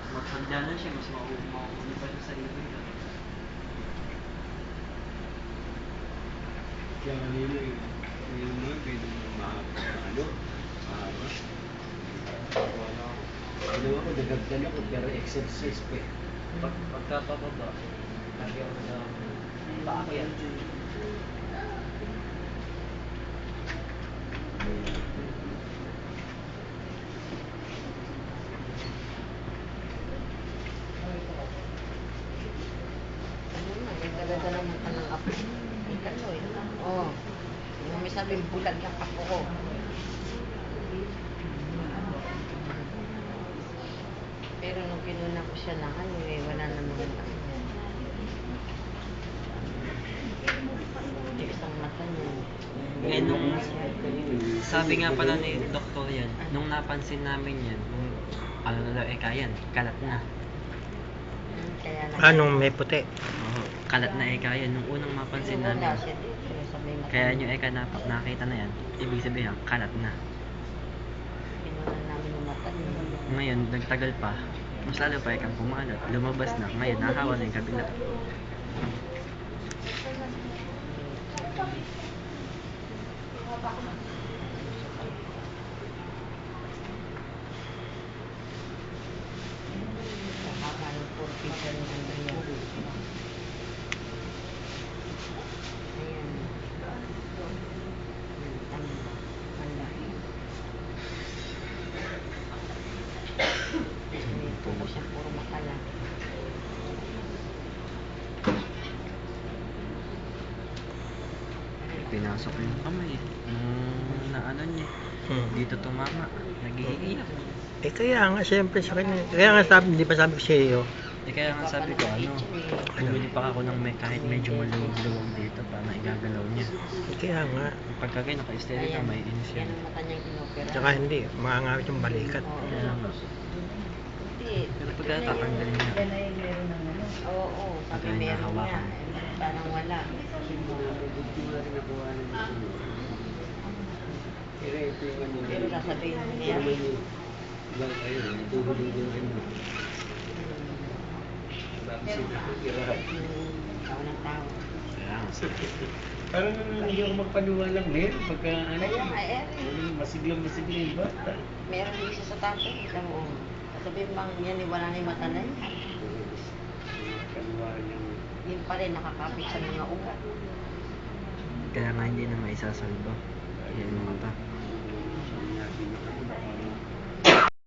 Magpagdanan siya, mas mauuli pa siya sa ibon ka. Kaya kanina yung mga pwede mo mahaba. Ginawa ko, nagagdan ako, pero exercise pa eh. Pagkapababa, lagi ako sa paakyat. Ganda naman ka ng apo. Ikalo eh. Oo. Yung may sabing bulag yung apo ko. Pero nung kinuna ko siya ng ano eh, wala naman yung ano. Tigas ang mata niya. Eh, sabi nga pala ni doktor yan, nung napansin namin yan, nung ano na daw, yan, kalat na. Kaya Anong may puti? Oo, kalat na yan, nung unang mapansin namin. Kaya yung nakita na yan, ibig sabihin, kalat na. Kinuna namin yung mata niya. Ngayon, nagtagal pa, mas lalo pa ikang pumalat, lumabas na, ngayon, nahawa na yung kabila. Mahaba yung purpisa ni Andrea. Ayan. Ito ko siya puro makala. Pinasok yung kamay, na ano niya, dito tumama, nag-iiyak. Eh kaya nga, siyempre sa kanya. Kaya nga sabi, hindi pa sabi ko sa iyo. Eh kaya nga sabi ko, bumili pa ako ng kahit medyo maluwag-luwag dito para igagalaw niya. Kaya nga. Pagka kayo naka-steady ka, may inis yan. Yan ang mata niyang kinopera. Tsaka hindi, makangawit yung balikat. Kaya nga. Hindi. Pero pagka tatanggalin niya, Oo, sabi pagka meron nahawakan. niya. Parang wala. Pero sasabihin niya. Tao ng tao. Kaya nga, Parang hindi ako magpaniwalang meron pagka ano. Kaya nga, Masiglang yung bata. meron din siya sa tatay. Ito mo. Sasabihin bang yan, wala na yung mata na yan. Yun pa rin, nakakapit sa mga ugat. kaya nga hindi na maisasalba. Yan yung mata.